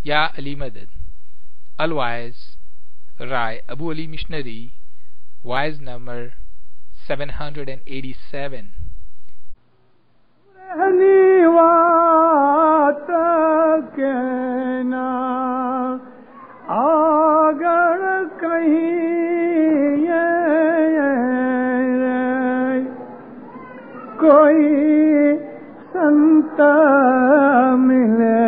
یا علی مدد. الوائز رائے ابو علی missionary, wise number 787. رہنی وات کے نا اگر کہیں کوئی سنت ملے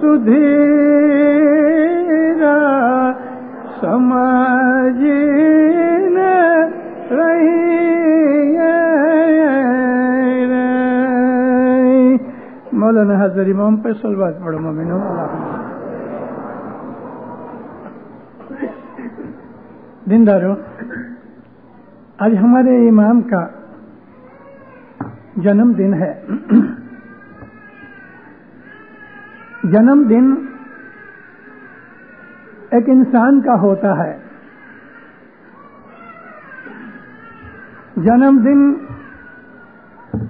سدھیر سمجھن رہی. مولانا حضرت امام پہ صلوات پڑھو مومنو. دیندارو، آج ہمارے امام کا جنم دن ہے. جنم دن ایک انسان کا ہوتا ہے. جنم دن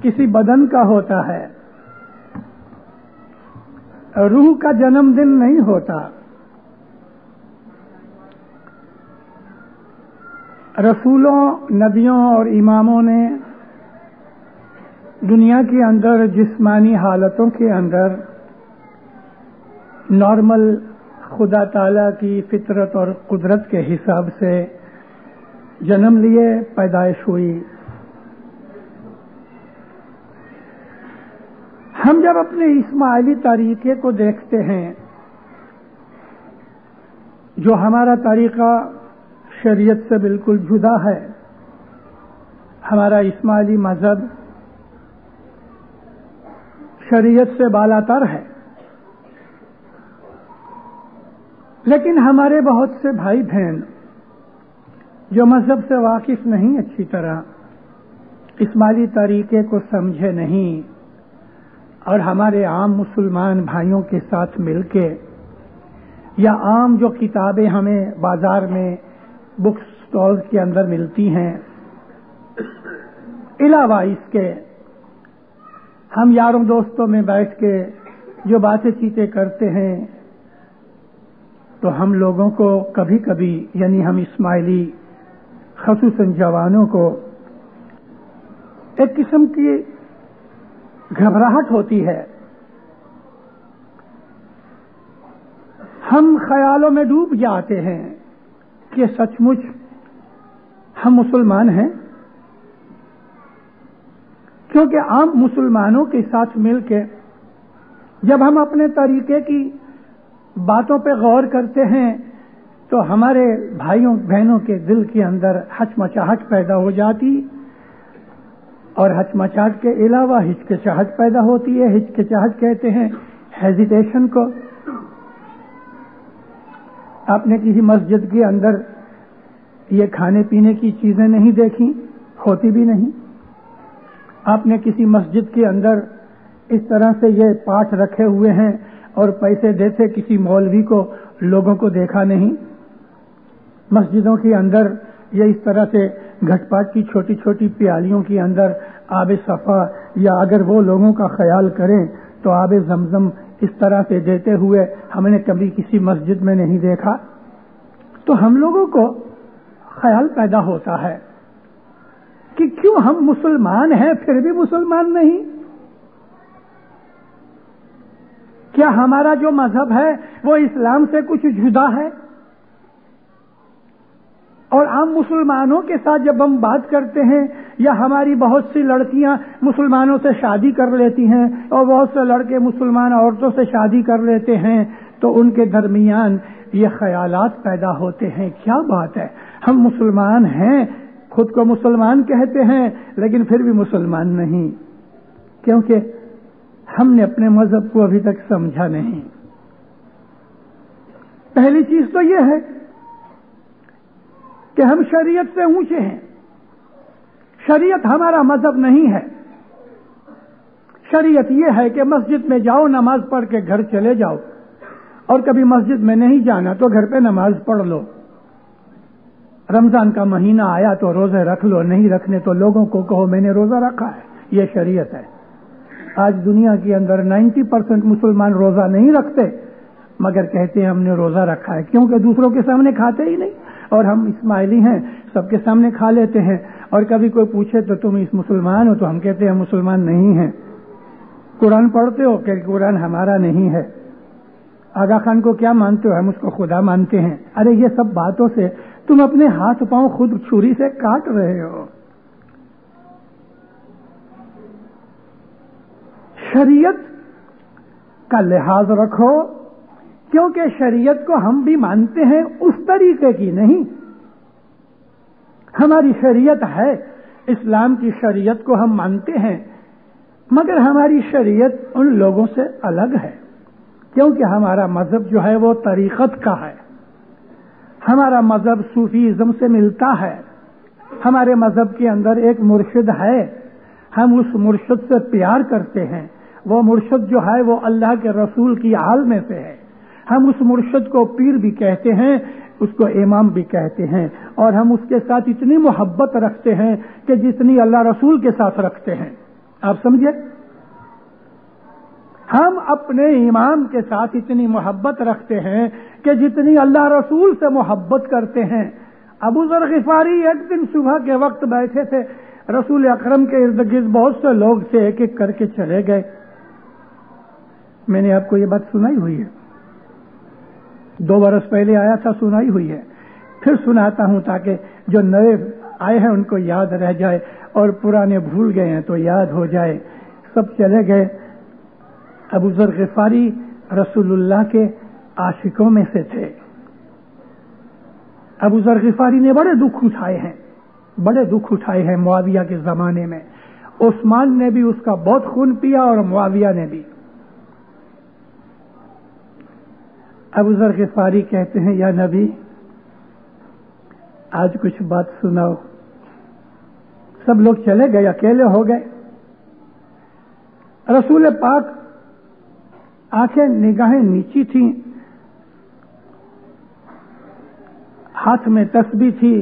کسی بدن کا ہوتا ہے. روح کا جنم دن نہیں ہوتا. رسولوں، نبیوں اور اماموں نے دنیا کے اندر جسمانی حالتوں کے اندر نارمل خدا تعالی کی فطرت اور قدرت کے حساب سے جنم لیے، پیدائش ہوئی. ہم جب اپنے اسماعیلی طریقے کو دیکھتے ہیں، جو ہمارا طریقہ شریعت سے بالکل جدا ہے، ہمارا اسماعیلی مذہب شریعت سے بالاتر ہے، لیکن ہمارے بہت سے بھائی بہن جو مذہب سے واقف نہیں، اچھی طرح اسماعیلی طریقے کو سمجھے نہیں، اور ہمارے عام مسلمان بھائیوں کے ساتھ مل کے یا عام جو کتابیں ہمیں بازار میں بک سٹالز کے اندر ملتی ہیں، علاوہ اس کے ہم یاروں دوستوں میں بیٹھ کے جو باتیں چیتیں کرتے ہیں، تو ہم لوگوں کو کبھی کبھی، یعنی ہم اسماعیلی خصوصاً جوانوں کو، ایک قسم کی گھبراہٹ ہوتی ہے. ہم خیالوں میں ڈوب جاتے ہیں کہ سچ مچ ہم مسلمان ہیں، کیونکہ عام مسلمانوں کے ساتھ مل کے جب ہم اپنے طریقے کی باتوں پہ غور کرتے ہیں تو ہمارے بھائیوں بہنوں کے دل کے اندر ہچمچاہٹ پیدا ہو جاتی، اور ہچمچاہٹ کے علاوہ ہچکچاہٹ پیدا ہوتی ہے. ہچکچاہٹ کہتے ہیں ہیزیٹیشن کو. آپ نے کسی مسجد کے اندر یہ کھانے پینے کی چیزیں نہیں دیکھی، ہوتی بھی نہیں. آپ نے کسی مسجد کے اندر اس طرح سے یہ پاٹ رکھے ہوئے ہیں اور پیسے دیتے کسی مولوی کو لوگوں کو دیکھا نہیں. مسجدوں کے اندر یہ اس طرح سے گھٹ پاٹ کی چھوٹی چھوٹی پیالیوں کے اندر آب صفا، یا اگر وہ لوگوں کا خیال کریں تو آب زمزم اس طرح سے دیتے ہوئے ہم نے کبھی کسی مسجد میں نہیں دیکھا. تو ہم لوگوں کو خیال پیدا ہوتا ہے کہ کیوں ہم مسلمان ہیں پھر بھی مسلمان نہیں؟ کیا ہمارا جو مذہب ہے وہ اسلام سے کچھ جدا ہے؟ اور عام مسلمانوں کے ساتھ جب ہم بات کرتے ہیں، یا ہماری بہت سی لڑکیاں مسلمانوں سے شادی کر لیتی ہیں اور بہت سے لڑکے مسلمان عورتوں سے شادی کر لیتے ہیں، تو ان کے درمیان یہ خیالات پیدا ہوتے ہیں، کیا بات ہے، ہم مسلمان ہیں، خود کو مسلمان کہتے ہیں، لیکن پھر بھی مسلمان نہیں، کیونکہ ہم نے اپنے مذہب کو ابھی تک سمجھا نہیں. پہلی چیز تو یہ ہے کہ ہم شریعت سے اونچے ہیں. شریعت ہمارا مذہب نہیں ہے. شریعت یہ ہے کہ مسجد میں جاؤ، نماز پڑھ کے گھر چلے جاؤ، اور کبھی مسجد میں نہیں جانا تو گھر پہ نماز پڑھ لو. رمضان کا مہینہ آیا تو روزے رکھ لو، نہیں رکھنے تو لوگوں کو کہو میں نے روزہ رکھا ہے. یہ شریعت ہے. آج دنیا کے اندر 90% مسلمان روزہ نہیں رکھتے، مگر کہتے ہیں ہم نے روزہ رکھا ہے، کیونکہ دوسروں کے سامنے کھاتے ہی نہیں، اور ہم اسماعیلی ہیں، سب کے سامنے کھا لیتے ہیں، اور کبھی کوئی پوچھے تو تم اس مسلمان ہو، تو ہم کہتے ہیں مسلمان نہیں ہیں۔ قرآن پڑھتے ہو کہ قرآن ہمارا نہیں ہے۔ آغا خان کو کیا مانتے ہو؟ ہم اس کو خدا مانتے ہیں۔ ارے یہ سب باتوں سے تم اپنے ہاتھ پاؤں خود چھری سے کاٹ رہے ہو۔ شریعت کا لحاظ رکھو، کیونکہ شریعت کو ہم بھی مانتے ہیں، اس طریقے کی نہیں۔ ہماری شریعت ہے، اسلام کی شریعت کو ہم مانتے ہیں، مگر ہماری شریعت ان لوگوں سے الگ ہے، کیونکہ ہمارا مذہب جو ہے وہ طریقت کا ہے۔ ہمارا مذہب صوفیزم سے ملتا ہے۔ ہمارے مذہب کے اندر ایک مرشد ہے، ہم اس مرشد سے پیار کرتے ہیں۔ وہ مرشد جو ہے وہ اللہ کے رسول کی آل میں سے ہے۔ ہم اس مرشد کو پیر بھی کہتے ہیں، اس کو امام بھی کہتے ہیں، اور ہم اس کے ساتھ اتنی محبت رکھتے ہیں کہ جتنی اللہ رسول کے ساتھ رکھتے ہیں۔ آپ سمجھے؟ ہم اپنے امام کے ساتھ اتنی محبت رکھتے ہیں کہ جتنی اللہ رسول سے محبت کرتے ہیں۔ ابو ذر غفاری ایک دن صبح کے وقت بیٹھے تھے، رسول اکرم کے ارد گرد بہت سے لوگ تھے، ایک ایک کر کے چلے گئے۔ میں نے آپ کو یہ بات سنائی ہوئی ہے، 2 برس پہلے آیا تھا، سنائی ہوئی ہے، پھر سناتا ہوں تاکہ جو نئے آئے ہیں ان کو یاد رہ جائے، اور پرانے بھول گئے ہیں تو یاد ہو جائے۔ سب چلے گئے۔ ابو ذر غفاری رسول اللہ کے عاشقوں میں سے تھے۔ ابو ذر غفاری نے بڑے دکھ اٹھائے ہیں، بڑے دکھ اٹھائے ہیں معاویہ کے زمانے میں۔ عثمان نے بھی اس کا بہت خون پیا اور معاویہ نے بھی۔ ابو ذر غفاری کہتے ہیں یا نبی آج کچھ بات سناؤ۔ سب لوگ چلے گئے، اکیلے ہو گئے۔ رسول پاک آنکھیں نگاہیں نیچی تھیں، ہاتھ میں تسبیح تھی،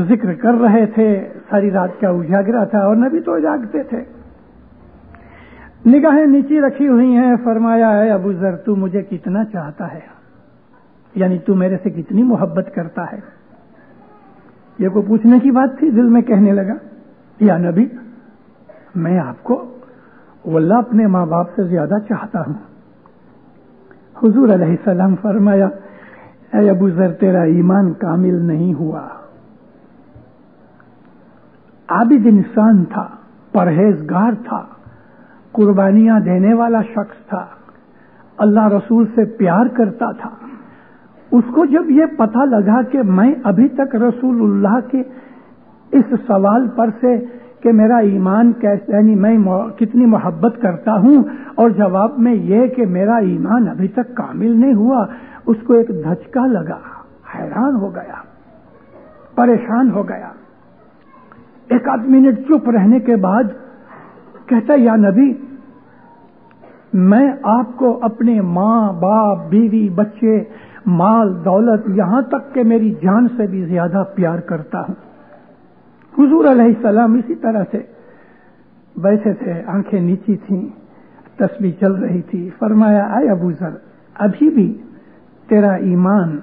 ذکر کر رہے تھے، ساری رات کا اجاگرا تھا، اور نبی تو جاگتے تھے۔ نگاہیں نیچی رکھی ہوئی ہیں، فرمایا ہے ابو ذر تو مجھے کتنا چاہتا ہے، یعنی تو میرے سے کتنی محبت کرتا ہے۔ یہ کوئی پوچھنے کی بات تھی؟ دل میں کہنے لگا یا نبی میں آپ کو واللہ اپنے ماں باپ سے زیادہ چاہتا ہوں۔ حضور علیہ السلام فرمایا اے ابو ذر تیرا ایمان کامل نہیں ہوا۔ عابد انسان تھا، پرہیزگار تھا، قربانیاں دینے والا شخص تھا، اللہ رسول سے پیار کرتا تھا۔ اس کو جب یہ پتہ لگا کہ میں ابھی تک رسول اللہ کے اس سوال پر سے کہ میرا ایمان کیسے، یعنی میں کتنی محبت کرتا ہوں، اور جواب میں یہ کہ میرا ایمان ابھی تک کامل نہیں ہوا، اس کو ایک دھچکا لگا، حیران ہو گیا، پریشان ہو گیا۔ 1 منٹ چپ رہنے کے بعد کہتا یا نبی میں آپ کو اپنے ماں باپ بیوی بچے مال دولت یہاں تک کہ میری جان سے بھی زیادہ پیار کرتا ہوں۔ حضور علیہ السلام اسی طرح سے بیٹھے تھے، آنکھیں نیچی تھیں، تسبیح چل رہی تھی۔ فرمایا اے ابو ذر ابھی بھی تیرا ایمان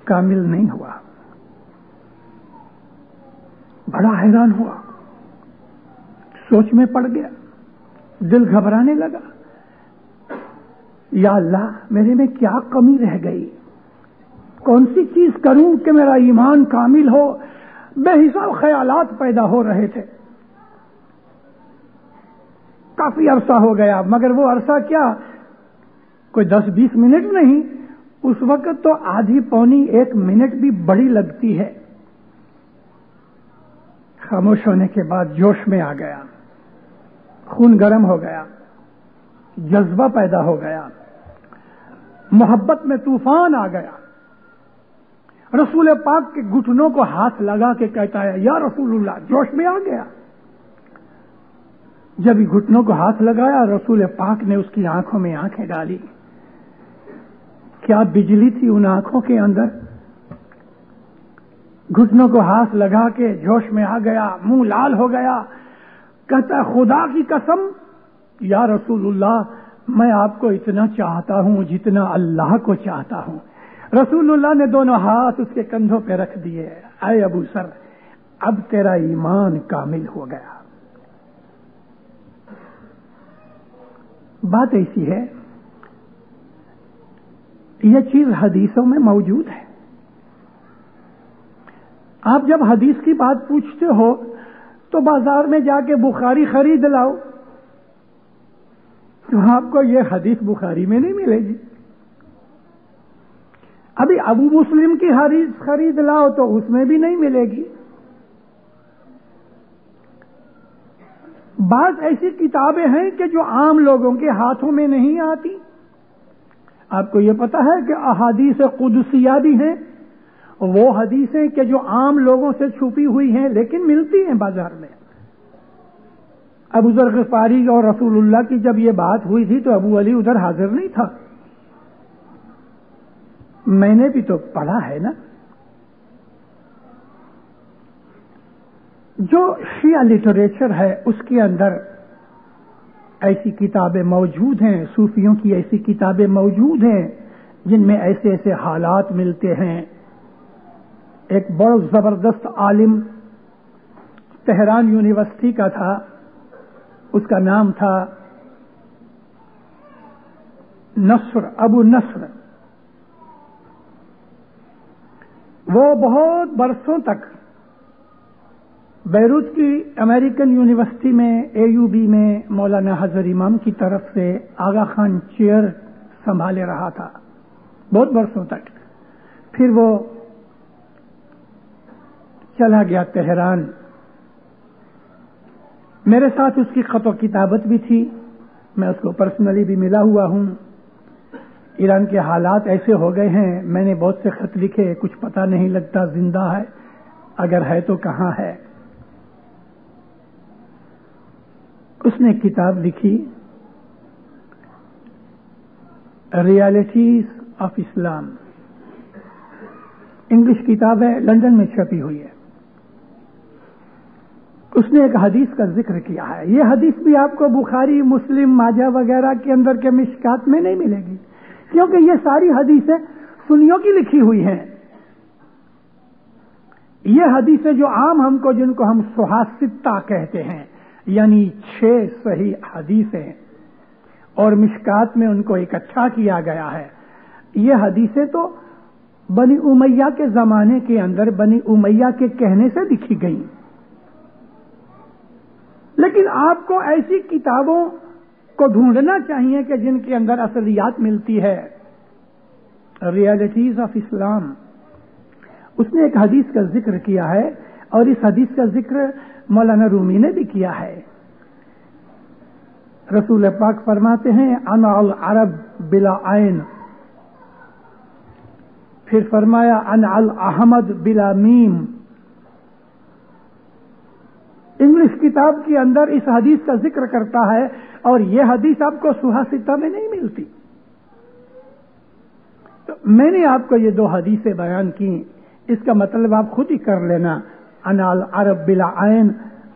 کامل نہیں ہوا۔ بڑا حیران ہوا، سوچ میں پڑ گیا، دل گھبرانے لگا۔ یا اللہ میرے میں کیا کمی رہ گئی، کون سی چیز کروں کہ میرا ایمان کامل ہو؟ بے حساب خیالات پیدا ہو رہے تھے۔ کافی عرصہ ہو گیا، مگر وہ عرصہ کیا کوئی 10-20 منٹ نہیں، اس وقت تو آدھی پونی 1 منٹ بھی بڑی لگتی ہے۔ خاموش ہونے کے بعد جوش میں آ گیا، خون گرم ہو گیا، جذبہ پیدا ہو گیا، محبت میں طوفان آ گیا۔ رسول پاک کے گھٹنوں کو ہاتھ لگا کے کہتا ہے یا رسول اللہ، جوش میں آ گیا۔ جب گھٹنوں کو ہاتھ لگایا رسول پاک نے اس کی آنکھوں میں آنکھیں ڈالی، کیا بجلی تھی ان آنکھوں کے اندر۔ گھٹنوں کو ہاتھ لگا کے جوش میں آ گیا، منہ لال ہو گیا، کہتا خدا کی قسم یا رسول اللہ میں آپ کو اتنا چاہتا ہوں جتنا اللہ کو چاہتا ہوں. رسول اللہ نے دونوں ہاتھ اس کے کندھوں پہ رکھ دیے. اے ابو ذر اب تیرا ایمان کامل ہو گیا. بات ایسی ہے یہ چیز حدیثوں میں موجود ہے. آپ جب حدیث کی بات پوچھتے ہو تو بازار میں جا کے بخاری خرید لاؤ تو آپ کو یہ حدیث بخاری میں نہیں ملے گی. ابھی ابو مسلم کی حدیث خرید لاؤ تو اس میں بھی نہیں ملے گی. بعض ایسی کتابیں ہیں کہ جو عام لوگوں کے ہاتھوں میں نہیں آتی. آپ کو یہ پتا ہے کہ احادیث قدسیہ بھی ہیں، وہ حدیثیں کہ جو عام لوگوں سے چھپی ہوئی ہیں لیکن ملتی ہیں بازار میں. ابو ذر غفاری اور رسول اللہ کی جب یہ بات ہوئی تھی تو ابو علی ادھر حاضر نہیں تھا. میں نے بھی تو پڑھا ہے نا. جو شیعہ لٹریچر ہے اس کے اندر ایسی کتابیں موجود ہیں، صوفیوں کی ایسی کتابیں موجود ہیں جن میں ایسے ایسے حالات ملتے ہیں. ایک بڑا زبردست عالم تہران یونیورسٹی کا تھا، اس کا نام تھا نصر، ابو نصر. وہ بہت برسوں تک بیروت کی امریکن یونیورسٹی میں AUB میں مولانا حضر امام کی طرف سے آغا خان چیئر سنبھالے رہا تھا بہت برسوں تک. پھر وہ چلا گیا تہران. میرے ساتھ اس کی خط و کتابت بھی تھی، میں اس کو پرسنلی بھی ملا ہوا ہوں. ایران کے حالات ایسے ہو گئے ہیں، میں نے بہت سے خط لکھے، کچھ پتہ نہیں لگتا زندہ ہے، اگر ہے تو کہاں ہے. اس نے کتاب لکھی ریالٹیز آف اسلام، انگلش کتاب ہے، لندن میں چھپی ہوئی ہے. اس نے ایک حدیث کا ذکر کیا ہے. یہ حدیث بھی آپ کو بخاری، مسلم، ماجہ وغیرہ کے اندر کے مشکات میں نہیں ملے گی، کیونکہ یہ ساری حدیثیں سنیوں کی لکھی ہوئی ہیں. یہ حدیثیں جو عام ہم کو، جن کو ہم صحاح کہتے ہیں، یعنی 6 صحیح حدیثیں، اور مشکات میں ان کو اکٹھا کیا گیا ہے. یہ حدیثیں تو بنی امیہ کے زمانے کے اندر بنی امیہ کے کہنے سے لکھی گئیں. لیکن آپ کو ایسی کتابوں کو ڈھونڈنا چاہیے کہ جن کے اندر اصلیات ملتی ہے. ریالٹیز آف اسلام، اس نے ایک حدیث کا ذکر کیا ہے، اور اس حدیث کا ذکر مولانا رومی نے بھی کیا ہے. رسول پاک فرماتے ہیں انا العرب بلا عین، پھر فرمایا انا الاحمد بلا میم. انگلش کتاب کے اندر اس حدیث کا ذکر کرتا ہے، اور یہ حدیث آپ کو صحاح ستہ میں نہیں ملتی. تو میں نے آپ کو یہ 2 حدیثیں بیان کی، اس کا مطلب آپ خود ہی کر لینا. انا العرب بلا عین،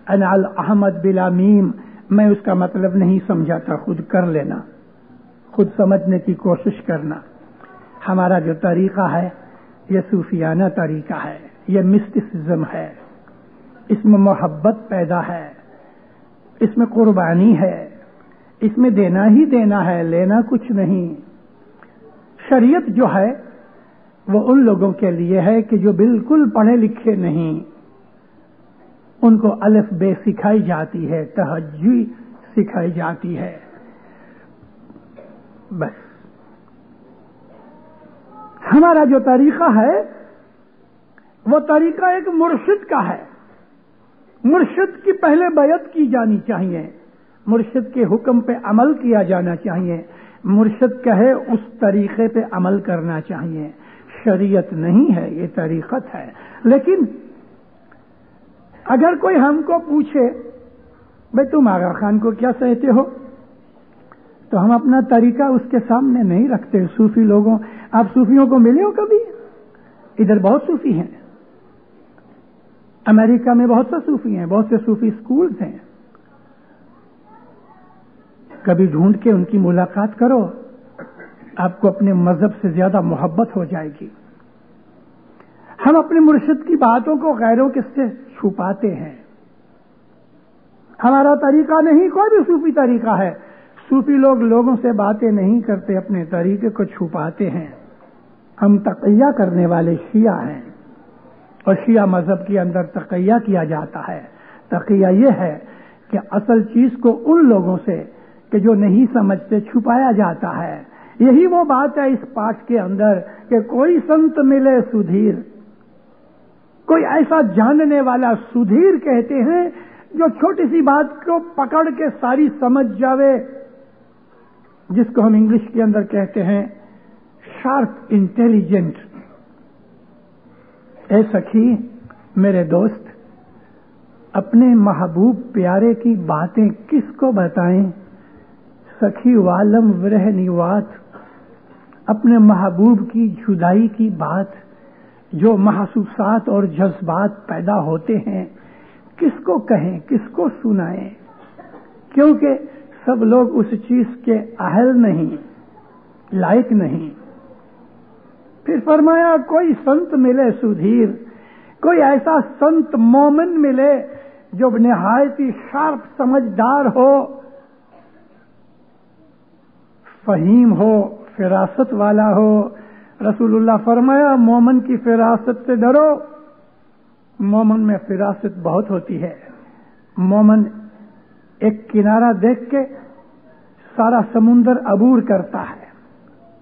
انا الاحمد بلا میم. میں اس کا مطلب نہیں سمجھاتا، خود کر لینا، خود سمجھنے کی کوشش کرنا. ہمارا جو طریقہ ہے یہ صوفیانہ طریقہ ہے، یہ مسٹسزم ہے. اس میں محبت پیدا ہے، اس میں قربانی ہے، اس میں دینا ہی دینا ہے، لینا کچھ نہیں. شریعت جو ہے وہ ان لوگوں کے لیے ہے کہ جو بالکل پڑھے لکھے نہیں، ان کو الف بے سکھائی جاتی ہے، تہجی سکھائی جاتی ہے. بس ہمارا جو طریقہ ہے وہ طریقہ ایک مرشد کا ہے. مرشد کی پہلے بیعت کی جانی چاہیے، مرشد کے حکم پہ عمل کیا جانا چاہیے، مرشد کہے اس طریقے پہ عمل کرنا چاہیے. شریعت نہیں ہے، یہ طریقت ہے. لیکن اگر کوئی ہم کو پوچھے بھئی تم آغا خان کو کیا کہتے ہو، تو ہم اپنا طریقہ اس کے سامنے نہیں رکھتے. صوفی لوگوں، آپ صوفیوں کو ملے ہو کبھی؟ ادھر بہت صوفی ہیں، امریکہ میں بہت سے صوفی ہیں، بہت سے صوفی سکولز ہیں. کبھی ڈھونڈ کے ان کی ملاقات کرو، آپ کو اپنے مذہب سے زیادہ محبت ہو جائے گی۔ ہم اپنے مرشد کی باتوں کو غیروں کے سے چھپاتے ہیں۔ ہمارا طریقہ نہیں کوئی بھی صوفی طریقہ ہے، صوفی لوگ لوگوں سے باتیں نہیں کرتے، اپنے طریقے کو چھپاتے ہیں۔ ہم تقیہ کرنے والے شیعہ ہیں، اور شیعہ مذہب کے اندر تقیہ کیا جاتا ہے۔ تقیہ یہ ہے کہ اصل چیز کو ان لوگوں سے کہ جو نہیں سمجھتے چھپایا جاتا ہے۔ یہی وہ بات ہے اس پاٹ کے اندر کہ کوئی سنت ملے سدھیر، کوئی ایسا جاننے والا سدھیر کہتے ہیں جو چھوٹی سی بات کو پکڑ کے ساری سمجھ جاوے، جس کو ہم انگلش کے اندر کہتے ہیں شارپ انٹیلیجنٹ۔ اے سخی، میرے دوست، اپنے محبوب پیارے کی باتیں کس کو بتائیں؟ سخی والم ورہ نیوات، اپنے محبوب کی جدائی کی بات، جو محسوسات اور جذبات پیدا ہوتے ہیں، کس کو کہیں، کس کو سنائیں؟ کیونکہ سب لوگ اس چیز کے اہل نہیں، لائق نہیں۔ پھر فرمایا کوئی سنت ملے سدھیر، کوئی ایسا سنت مومن ملے جو نہایت ہی شارپ سمجھدار ہو، فہیم ہو، فراست والا ہو۔ رسول اللہ فرمایا مومن کی فراست سے ڈرو، مومن میں فراست بہت ہوتی ہے۔ مومن ایک کنارہ دیکھ کے سارا سمندر عبور کرتا ہے۔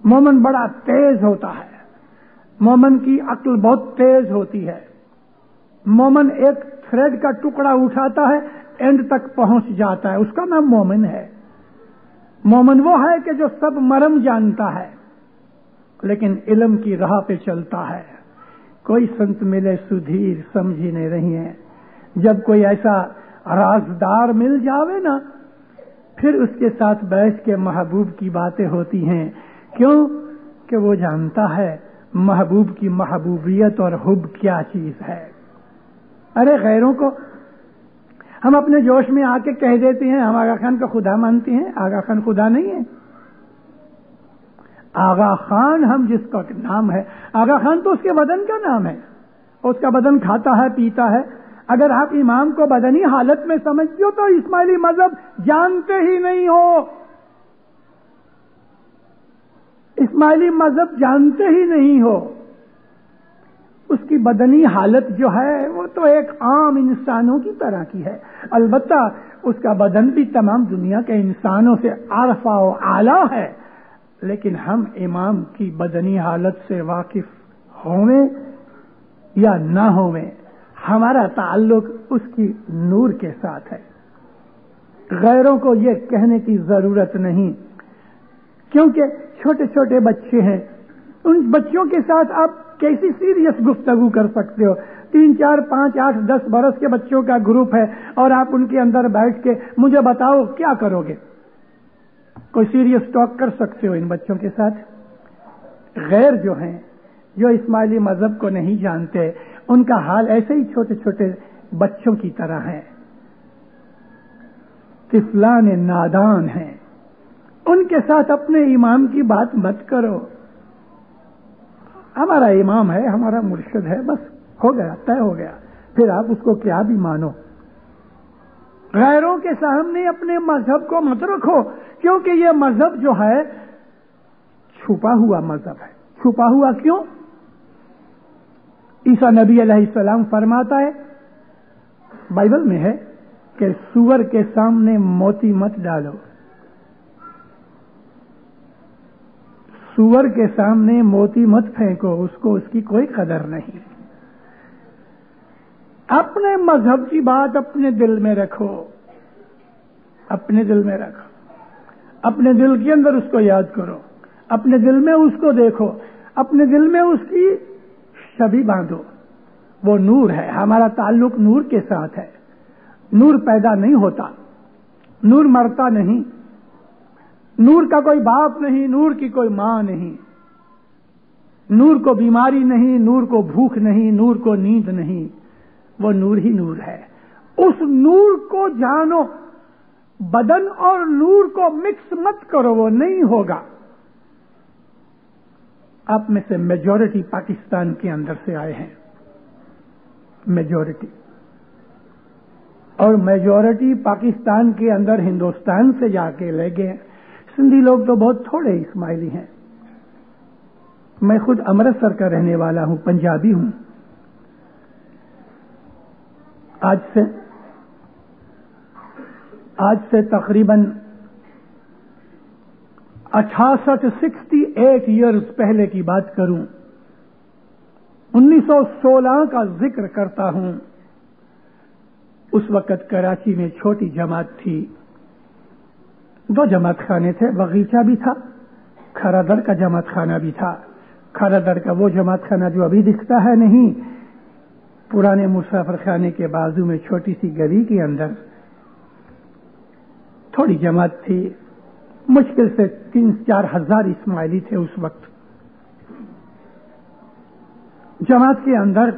مومن بڑا تیز ہوتا ہے، مومن کی عقل بہت تیز ہوتی ہے۔ مومن ایک تھریڈ کا ٹکڑا اٹھاتا ہے، اینڈ تک پہنچ جاتا ہے، اس کا نام مومن ہے۔ مومن وہ ہے کہ جو سب مرم جانتا ہے لیکن علم کی راہ پہ چلتا ہے۔ کوئی سنت ملے سدھیر، سمجھی نہیں رہی ہیں۔ جب کوئی ایسا رازدار مل جاوے نا، پھر اس کے ساتھ بیٹھ کے محبوب کی باتیں ہوتی ہیں۔ کیوں کہ وہ جانتا ہے محبوب کی محبوبیت اور حب کیا چیز ہے۔ ارے غیروں کو ہم اپنے جوش میں آ کے کہہ دیتے ہیں ہم آغا خان کا خدا مانتے ہیں۔ آغا خان خدا نہیں ہے۔ آغا خان ہم جس کا نام ہے، آغا خان تو اس کے بدن کا نام ہے، اس کا بدن کھاتا ہے، پیتا ہے۔ اگر آپ امام کو بدنی حالت میں سمجھتے ہو تو اسماعیلی مذہب جانتے ہی نہیں ہو۔ اسماعیلی مذہب جانتے ہی نہیں ہو۔ اس کی بدنی حالت جو ہے وہ تو ایک عام انسانوں کی طرح کی ہے، البتہ اس کا بدن بھی تمام دنیا کے انسانوں سے عرفہ و اعلیٰ ہے، لیکن ہم امام کی بدنی حالت سے واقف ہوئیں یا نہ ہوئیں، ہمارا تعلق اس کی نور کے ساتھ ہے۔ غیروں کو یہ کہنے کی ضرورت نہیں، کیونکہ چھوٹے چھوٹے بچے ہیں، ان بچوں کے ساتھ آپ کیسی سیریس گفتگو کر سکتے ہو؟ 3 4 5 8 10 برس کے بچوں کا گروپ ہے اور آپ ان کے اندر بیٹھ کے مجھے بتاؤ کیا کرو گے؟ کوئی سیریس ٹاک کر سکتے ہو ان بچوں کے ساتھ؟ غیر جو ہیں، جو اسماعیلی مذہب کو نہیں جانتے، ان کا حال ایسے ہی چھوٹے چھوٹے بچوں کی طرح ہے، طفلان نادان ہیں۔ ان کے ساتھ اپنے امام کی بات مت کرو۔ ہمارا امام ہے، ہمارا مرشد ہے، بس ہو گیا، طے ہو گیا، پھر آپ اس کو کیا بھی مانو۔ غیروں کے سامنے اپنے مذہب کو مت رکھو، کیونکہ یہ مذہب جو ہے چھپا ہوا مذہب ہے۔ چھپا ہوا کیوں؟ عیسیٰ نبی علیہ السلام فرماتا ہے، بائبل میں ہے کہ سور کے سامنے موتی مت ڈالو۔ سور کے سامنے موتی مت پھینکو، اس کو اس کی کوئی قدر نہیں۔ اپنے مذہب کی بات اپنے دل میں رکھو، اپنے دل میں رکھو، اپنے دل کے اندر اس کو یاد کرو، اپنے دل میں اس کو دیکھو، اپنے دل میں اس کی چھبی باندھو۔ وہ نور ہے، ہمارا تعلق نور کے ساتھ ہے۔ نور پیدا نہیں ہوتا، نور مرتا نہیں، نور کا کوئی باپ نہیں، نور کی کوئی ماں نہیں، نور کو بیماری نہیں، نور کو بھوک نہیں، نور کو نیند نہیں، وہ نور ہی نور ہے۔ اس نور کو جانو، بدن اور نور کو مکس مت کرو، وہ نہیں ہوگا۔ آپ میں سے میجورٹی پاکستان کے اندر سے آئے ہیں، میجورٹی، اور میجورٹی پاکستان کے اندر ہندوستان سے جا کے لے گئے۔ سندھی لوگ تو بہت تھوڑے اسماعیلی ہیں۔ میں خود امرتسر کا رہنے والا ہوں، پنجابی ہوں۔ آج سے تقریباً 68 ایئرز پہلے کی بات کروں، 1916 کا ذکر کرتا ہوں۔ اس وقت کراچی میں چھوٹی جماعت تھی، 2 جماعت خانے تھے، بغیچہ بھی تھا، کھرادر کا جماعت خانہ بھی تھا۔ کھرادر کا وہ جماعت خانہ جو ابھی دکھتا ہے نہیں، پرانے مسافر خانے کے بازو میں چھوٹی سی گلی کے اندر تھوڑی جماعت تھی، مشکل سے 3-4 ہزار اسماعیلی تھے اس وقت۔ جماعت کے اندر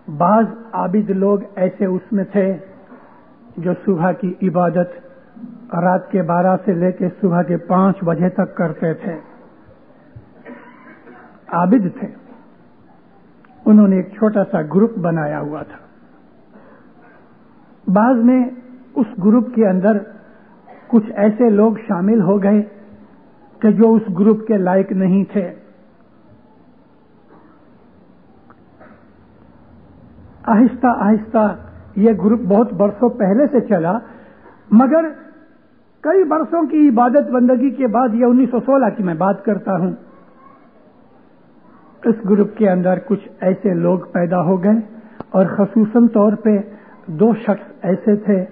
بعض عابد لوگ ایسے اس میں تھے جو صبح کی عبادت رات کے 12 سے لے کے صبح کے 5 بجے تک کرتے تھے، عابد تھے۔ انہوں نے ایک چھوٹا سا گروپ بنایا ہوا تھا۔ بعض میں اس گروپ کے اندر کچھ ایسے لوگ شامل ہو گئے کہ جو اس گروپ کے لائق نہیں تھے۔ آہستہ آہستہ یہ گروپ بہت برسوں پہلے سے چلا، مگر کئی برسوں کی عبادت بندگی کے بعد، یہ 1916 کی میں بات کرتا ہوں، اس گروپ کے اندر کچھ ایسے لوگ پیدا ہو گئے، اور خصوصاً طور پہ 2 شخص ایسے تھے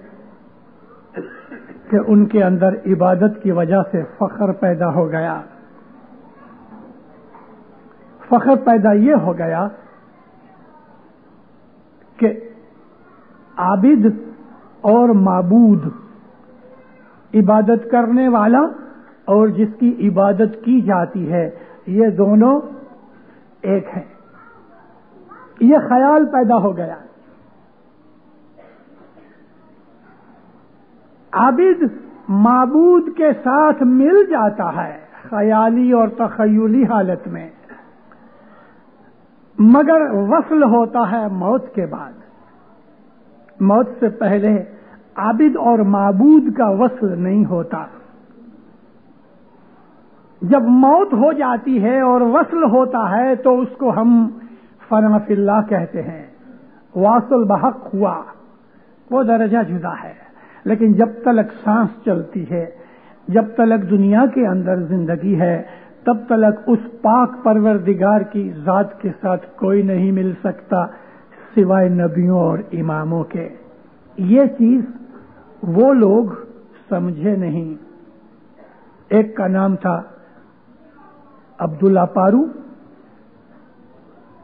کہ ان کے اندر عبادت کی وجہ سے فخر پیدا ہو گیا۔ فخر پیدا یہ ہو گیا کہ عابد اور معبود، عبادت کرنے والا اور جس کی عبادت کی جاتی ہے، یہ دونوں ایک ہیں۔ یہ خیال پیدا ہو گیا۔ عابد معبود کے ساتھ مل جاتا ہے خیالی اور تخیلی حالت میں، مگر وصل ہوتا ہے موت کے بعد۔ موت سے پہلے عابد اور معبود کا وصل نہیں ہوتا۔ جب موت ہو جاتی ہے اور وصل ہوتا ہے تو اس کو ہم فنا فی اللہ کہتے ہیں، واصل بحق ہوا، وہ درجہ جدا ہے۔ لیکن جب تلک سانس چلتی ہے، جب تلک دنیا کے اندر زندگی ہے، تب تلک اس پاک پروردگار کی ذات کے ساتھ کوئی نہیں مل سکتا سوائے نبیوں اور اماموں کے۔ یہ چیز وہ لوگ سمجھے نہیں۔ ایک کا نام تھا عبداللہ پارو،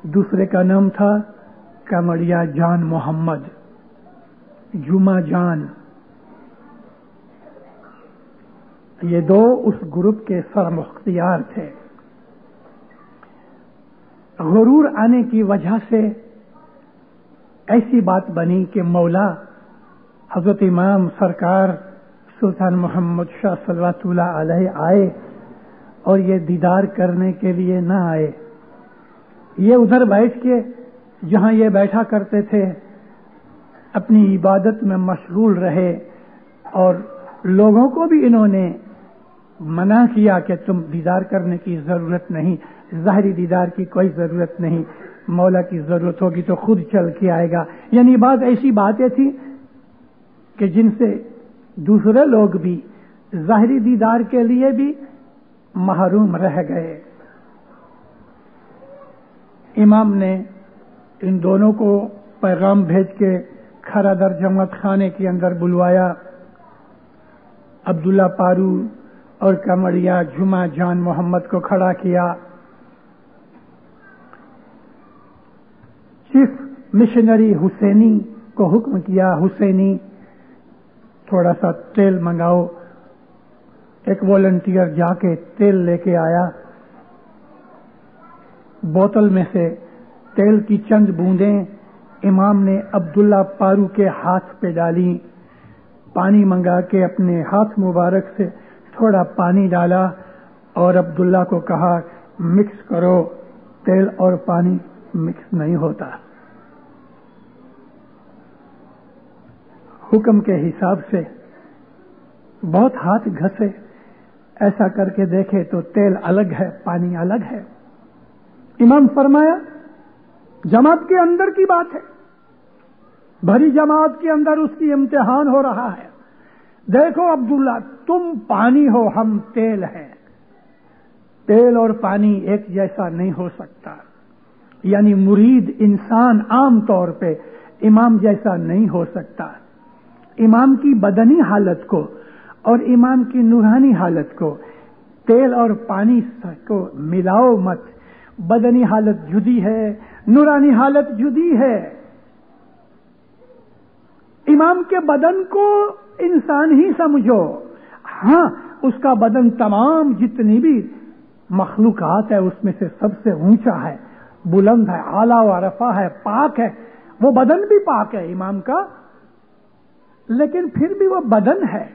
دوسرے کا نام تھا کمڑیا جان محمد، جمعہ جان۔ یہ 2 اس گروپ کے سرمختیار تھے۔ غرور آنے کی وجہ سے ایسی بات بنی کہ مولا حضرت امام سرکار سلطان محمد شاہ صلوات اللہ علیہ آئے، اور یہ دیدار کرنے کے لیے نہ آئے۔ یہ ادھر بیٹھ کے جہاں یہ بیٹھا کرتے تھے اپنی عبادت میں مشغول رہے، اور لوگوں کو بھی انہوں نے منع کیا کہ تم دیدار کرنے کی ضرورت نہیں، ظاہری دیدار کی کوئی ضرورت نہیں، مولا کی ضرورت ہوگی تو خود چل کے آئے گا۔ یعنی بعض ایسی باتیں تھیں کہ جن سے دوسرے لوگ بھی ظاہری دیدار کے لیے بھی محروم رہ گئے۔ امام نے ان دونوں کو پیغام بھیج کے کھرادر جماعت خانے کے اندر بلوایا۔ عبداللہ پارو اور کمڑیا جمعہ جان محمد کو کھڑا کیا۔ چیف مشنری حسینی کو حکم کیا، حسینی تھوڑا سا تیل منگاؤ۔ ایک والنٹیئر جا کے تیل لے کے آیا، بوتل میں سے تیل کی چند بوندیں امام نے عبداللہ پارو کے ہاتھ پہ ڈالی۔ پانی منگا کے اپنے ہاتھ مبارک سے تھوڑا پانی ڈالا اور عبداللہ کو کہا مکس کرو. تیل اور پانی مکس نہیں ہوتا. حکم کے حساب سے بہت ہاتھ گھسے, ایسا کر کے دیکھے تو تیل الگ ہے, پانی الگ ہے. امام فرمایا جماعت کے اندر کی بات ہے, بھری جماعت کے اندر اس کی امتحان ہو رہا ہے. دیکھو عبداللہ, تم پانی ہو, ہم تیل ہیں. تیل اور پانی ایک جیسا نہیں ہو سکتا. یعنی مرید انسان عام طور پہ امام جیسا نہیں ہو سکتا. امام کی بدنی حالت کو اور امام کی نورانی حالت کو, تیل اور پانی کو ملاؤ مت. بدنی حالت جدی ہے, نورانی حالت جدی ہے. امام کے بدن کو انسان ہی سمجھو. ہاں, اس کا بدن تمام جتنی بھی مخلوقات ہے اس میں سے سب سے اونچا ہے, بلند ہے, اعلیٰ و رفع ہے, پاک ہے. وہ بدن بھی پاک ہے امام کا, لیکن پھر بھی وہ بدن ہے.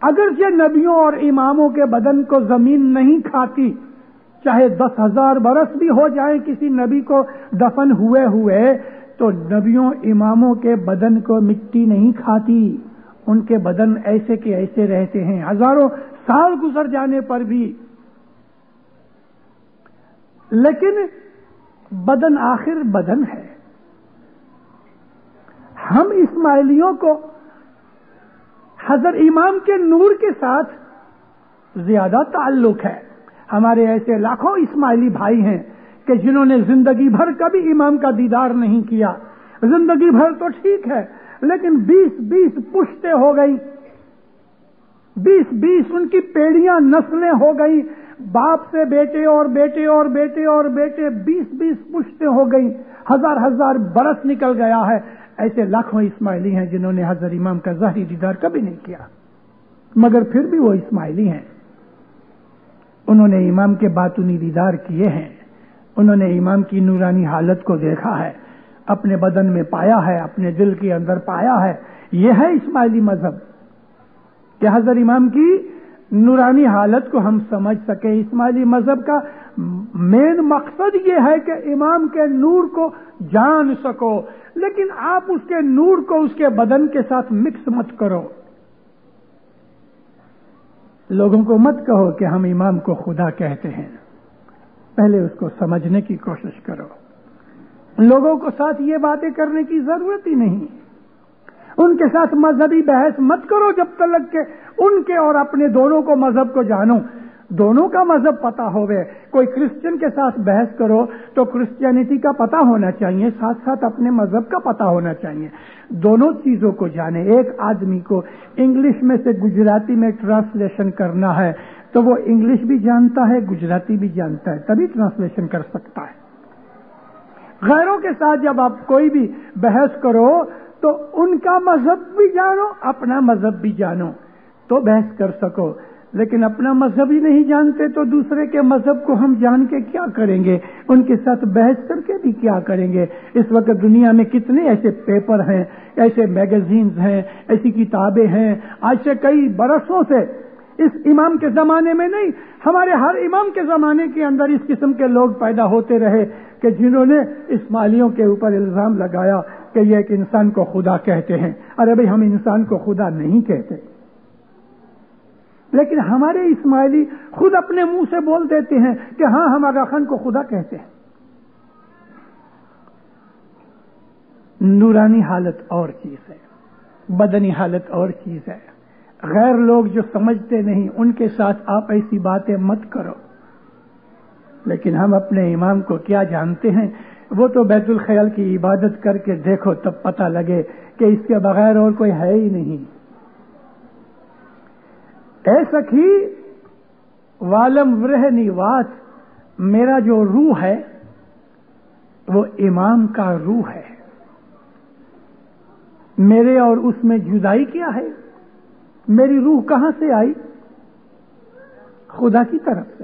اگرچہ نبیوں اور اماموں کے بدن کو زمین نہیں کھاتی, چاہے 10,000 برس بھی ہو جائیں کسی نبی کو دفن ہوئے تو نبیوں اماموں کے بدن کو مٹی نہیں کھاتی. ان کے بدن ایسے کے ایسے رہتے ہیں ہزاروں سال گزر جانے پر بھی. لیکن بدن آخر بدن ہے. ہم اسماعیلیوں کو حضرت امام کے نور کے ساتھ زیادہ تعلق ہے. ہمارے ایسے لاکھوں اسماعیلی بھائی ہیں کہ جنہوں نے زندگی بھر کبھی امام کا دیدار نہیں کیا. زندگی بھر تو ٹھیک ہے, لیکن 20 پشتیں ہو گئی, 20 ان کی پیڑیاں نسلیں ہو گئی, باپ سے بیٹے اور بیٹے اور بیٹے اور بیٹے, 20 پشتیں ہو گئی, ہزار برس نکل گیا ہے. ایسے لاکھوں اسماعیلی ہیں جنہوں نے حضرت امام کا ظاہری دیدار کبھی نہیں کیا, مگر پھر بھی وہ اسماعیلی ہیں. انہوں نے امام کے باطنی دیدار کیے ہیں, انہوں نے امام کی نورانی حالت کو دیکھا ہے, اپنے بدن میں پایا ہے, اپنے دل کے اندر پایا ہے. یہ ہے اسماعیلی مذہب کہ حضرت امام کی نورانی حالت کو ہم سمجھ سکیں. اسماعیلی مذہب کا مین مقصد یہ ہے کہ امام کے نور کو جان سکو, لیکن آپ اس کے نور کو اس کے بدن کے ساتھ مکس مت کرو. لوگوں کو مت کہو کہ ہم امام کو خدا کہتے ہیں, پہلے اس کو سمجھنے کی کوشش کرو. لوگوں کو ساتھ یہ باتیں کرنے کی ضرورت ہی نہیں. ان کے ساتھ مذہبی بحث مت کرو جب تک کہ ان کے اور اپنے دونوں کو مذہب کو جانو, دونوں کا مذہب پتا ہوئے. کوئی کرسچن کے ساتھ بحث کرو تو کرسچینٹی کا پتا ہونا چاہیے, ساتھ ساتھ اپنے مذہب کا پتا ہونا چاہیے. دونوں چیزوں کو جانے. ایک آدمی کو انگلش میں سے گجراتی میں ٹرانسلیشن کرنا ہے تو وہ انگلش بھی جانتا ہے, گجراتی بھی جانتا ہے, تبھی ٹرانسلیشن کر سکتا ہے. غیروں کے ساتھ جب آپ کوئی بھی بحث کرو تو ان کا مذہب بھی جانو, اپنا مذہب بھی جانو, تو بحث کر سکو. لیکن اپنا مذہب ہی نہیں جانتے تو دوسرے کے مذہب کو ہم جان کے کیا کریں گے, ان کے ساتھ بحث کر کے بھی کیا کریں گے. اس وقت دنیا میں کتنے ایسے پیپر ہیں, ایسے میگزینز ہیں, ایسی کتابیں ہیں. آج سے کئی برسوں سے, اس امام کے زمانے میں نہیں, ہمارے ہر امام کے زمانے کے اندر اس قسم کے لوگ پیدا ہوتے رہے کہ جنہوں نے اسماعیلیوں کے اوپر الزام لگایا کہ یہ ایک انسان کو خدا کہتے ہیں. ارے بھائی, ہم انسان کو خدا نہیں کہتے, لیکن ہمارے اسماعیلی خود اپنے منہ سے بول دیتے ہیں کہ ہاں ہم آغا خان کو خدا کہتے ہیں. نورانی حالت اور چیز ہے, بدنی حالت اور چیز ہے. غیر لوگ جو سمجھتے نہیں ان کے ساتھ آپ ایسی باتیں مت کرو. لیکن ہم اپنے امام کو کیا جانتے ہیں, وہ تو بیت الخیال کی عبادت کر کے دیکھو تب پتہ لگے کہ اس کے بغیر اور کوئی ہے ہی نہیں. اے سخی والم ورہنی وات, میرا جو روح ہے وہ امام کا روح ہے. میرے اور اس میں جدائی کیا ہے؟ میری روح کہاں سے آئی؟ خدا کی طرف سے.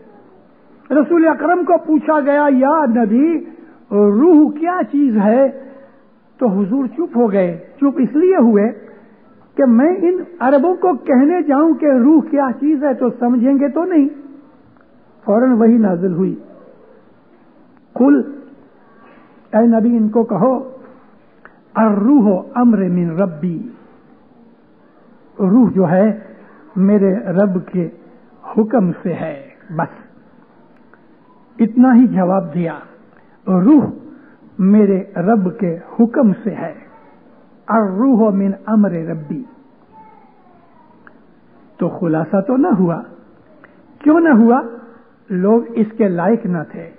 رسول اکرم کو پوچھا گیا یا نبی روح کیا چیز ہے, تو حضور چپ ہو گئے. چپ اس لیے ہوئے کہ میں ان عربوں کو کہنے جاؤں کہ روح کیا چیز ہے تو سمجھیں گے تو نہیں. فوراً وہی نازل ہوئی. قل، اے نبی ان کو کہو، الروح امر من ربی، روح جو ہے میرے رب کے حکم سے ہے. بس اتنا ہی جواب دیا، روح میرے رب کے حکم سے ہے. الروح من امر ربی. تو خلاصہ تو نہ ہوا. کیوں نہ ہوا؟ لوگ اس کے لائق نہ تھے.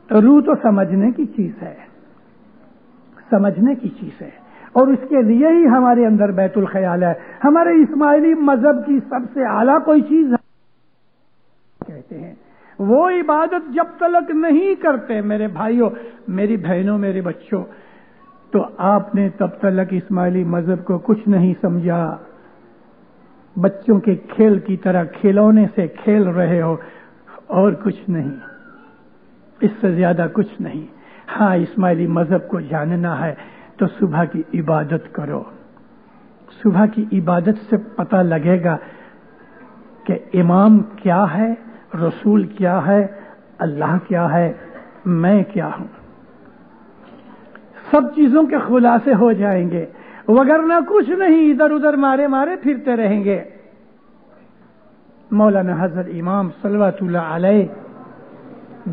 روح تو سمجھنے کی چیز ہے، سمجھنے کی چیز ہے، اور اس کے لیے ہی ہمارے اندر بیت الخیال ہے. ہمارے اسماعیلی مذہب کی سب سے اعلیٰ کوئی چیز ہے کہتے ہیں وہ عبادت جب تلک نہیں کرتے میرے بھائیوں، میری بہنوں، میرے بچوں، تو آپ نے تب تلک اسماعیلی مذہب کو کچھ نہیں سمجھا. بچوں کے کھیل کی طرح کھلونے سے کھیل رہے ہو اور کچھ نہیں، اس سے زیادہ کچھ نہیں. ہاں، اسماعیلی مذہب کو جاننا ہے تو صبح کی عبادت کرو. صبح کی عبادت سے پتہ لگے گا کہ امام کیا ہے، رسول کیا ہے، اللہ کیا ہے، میں کیا ہوں. سب چیزوں کے خلاصے ہو جائیں گے، وگرنہ کچھ نہیں، ادھر ادھر مارے مارے پھرتے رہیں گے. مولانا حضرت امام صلوات اللہ علیہ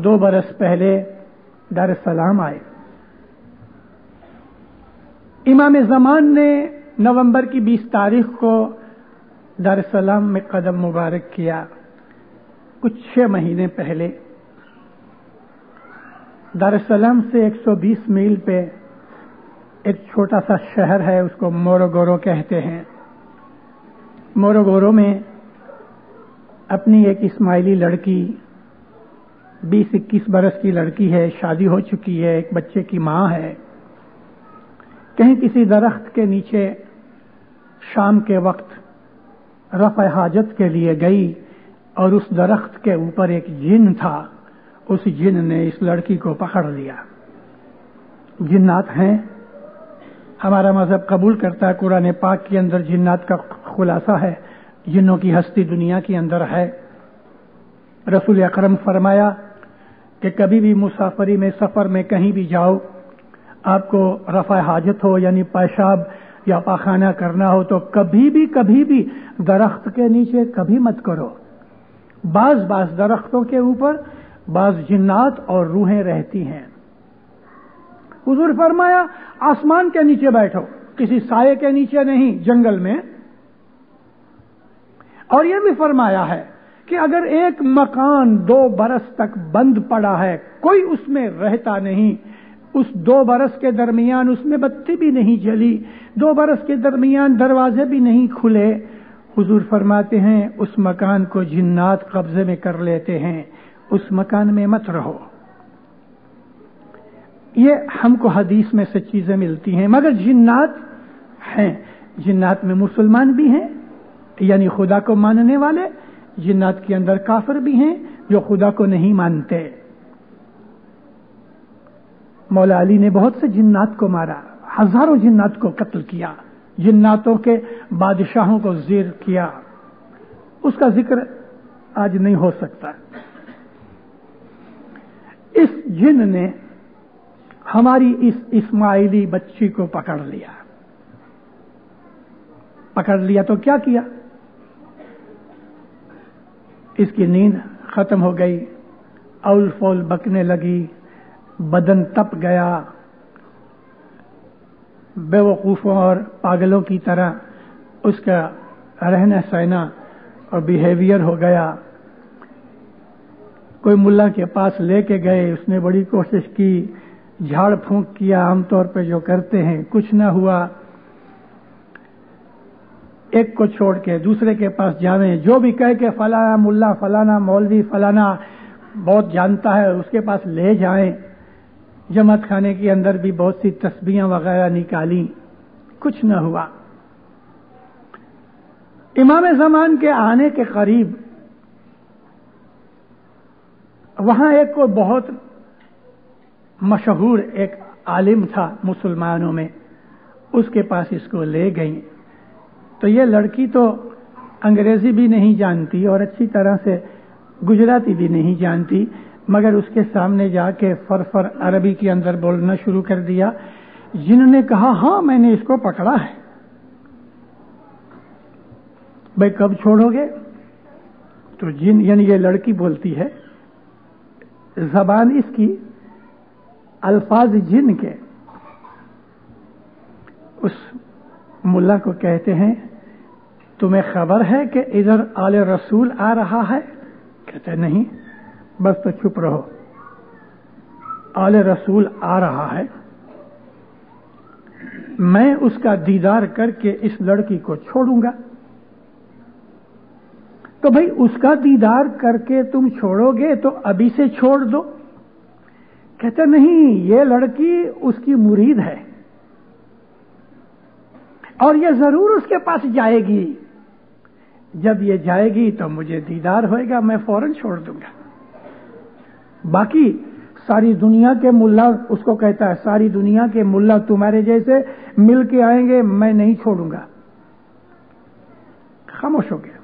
2 برس پہلے دار السلام آئے. امام زمان نے نومبر کی 20 تاریخ کو دار السلام میں قدم مبارک کیا. کچھ 6 مہینے پہلے دار السلام سے 120 میل پہ ایک چھوٹا سا شہر ہے، اس کو موروگورو کہتے ہیں. موروگورو میں اپنی ایک اسماعیلی لڑکی 20-21 برس کی لڑکی ہے، شادی ہو چکی ہے، ایک بچے کی ماں ہے. کہیں کسی درخت کے نیچے شام کے وقت رفع حاجت کے لیے گئی اور اس درخت کے اوپر ایک جن تھا. اس جن نے اس لڑکی کو پکڑ لیا. جنات ہیں، ہمارا مذہب قبول کرتا ہے، قرآن پاک کے اندر جنات کا خلاصہ ہے، جنوں کی ہستی دنیا کے اندر ہے. رسول اکرم فرمایا کہ کبھی بھی مسافری میں، سفر میں کہیں بھی جاؤ، آپ کو رفع حاجت ہو یعنی پیشاب یا پاخانہ کرنا ہو تو کبھی بھی درخت کے نیچے کبھی مت کرو. بعض درختوں کے اوپر بعض جنات اور روحیں رہتی ہیں. حضور فرمایا آسمان کے نیچے بیٹھو، کسی سائے کے نیچے نہیں، جنگل میں. اور یہ بھی فرمایا ہے کہ اگر ایک مکان 2 برس تک بند پڑا ہے، کوئی اس میں رہتا نہیں، اس 2 برس کے درمیان اس میں بتی بھی نہیں جلی، 2 برس کے درمیان دروازے بھی نہیں کھلے، حضور فرماتے ہیں اس مکان کو جنات قبضے میں کر لیتے ہیں، اس مکان میں مت رہو. یہ ہم کو حدیث میں سے چیزیں ملتی ہیں، مگر جنات ہیں. جنات میں مسلمان بھی ہیں یعنی خدا کو ماننے والے، جنات کے اندر کافر بھی ہیں جو خدا کو نہیں مانتے. مولا علی نے بہت سے جنات کو مارا، ہزاروں جنات کو قتل کیا، جناتوں کے بادشاہوں کو زیر کیا. اس کا ذکر آج نہیں ہو سکتا. اس جن نے ہماری اس اسماعیلی بچی کو پکڑ لیا تو کیا کیا؟ اس کی نیند ختم ہو گئی، اول فول بکنے لگی، بدن تپ گیا، بے وقوفوں اور پاگلوں کی طرح اس کا رہنا سہنا اور بیہیویئر ہو گیا. کوئی ملا کے پاس لے کے گئے، اس نے بڑی کوشش کی، جھاڑ پھونک کیا، عام طور پہ جو کرتے ہیں، کچھ نہ ہوا. ایک کو چھوڑ کے دوسرے کے پاس جاویں، جو بھی کہے کہ فلانا ملا، فلانا مولوی، فلانا بہت جانتا ہے، اس کے پاس لے جائیں. جماعت خانے کے اندر بھی بہت سی تسبیحاں وغیرہ نکالی، کچھ نہ ہوا. امام زمان کے آنے کے قریب وہاں ایک کو بہت مشہور ایک عالم تھا مسلمانوں میں، اس کے پاس اس کو لے گئیں. تو یہ لڑکی تو انگریزی بھی نہیں جانتی اور اچھی طرح سے گجراتی بھی نہیں جانتی، مگر اس کے سامنے جا کے فر عربی کے اندر بولنا شروع کر دیا۔ جن نے کہا ہاں میں نے اس کو پکڑا ہے۔ بھائی کب چھوڑو گے؟ تو جن یعنی یہ لڑکی بولتی ہے، زبان اس کی الفاظ جن کے۔ اس ملا کو کہتے ہیں تمہیں خبر ہے کہ ادھر آل رسول آ رہا ہے؟ کہتے ہیں نہیں، بس تو چپ رہو، آل رسول آ رہا ہے، میں اس کا دیدار کر کے اس لڑکی کو چھوڑوں گا۔ تو بھائی اس کا دیدار کر کے تم چھوڑو گے تو ابھی سے چھوڑ دو۔ کہتے نہیں، یہ لڑکی اس کی مرید ہے اور یہ ضرور اس کے پاس جائے گی، جب یہ جائے گی تو مجھے دیدار ہوئے گا، میں فوراً چھوڑ دوں گا۔ باقی ساری دنیا کے ملا، اس کو کہتا ہے ساری دنیا کے ملا تمہارے جیسے مل کے آئیں گے، میں نہیں چھوڑوں گا۔ خاموش ہو گیا۔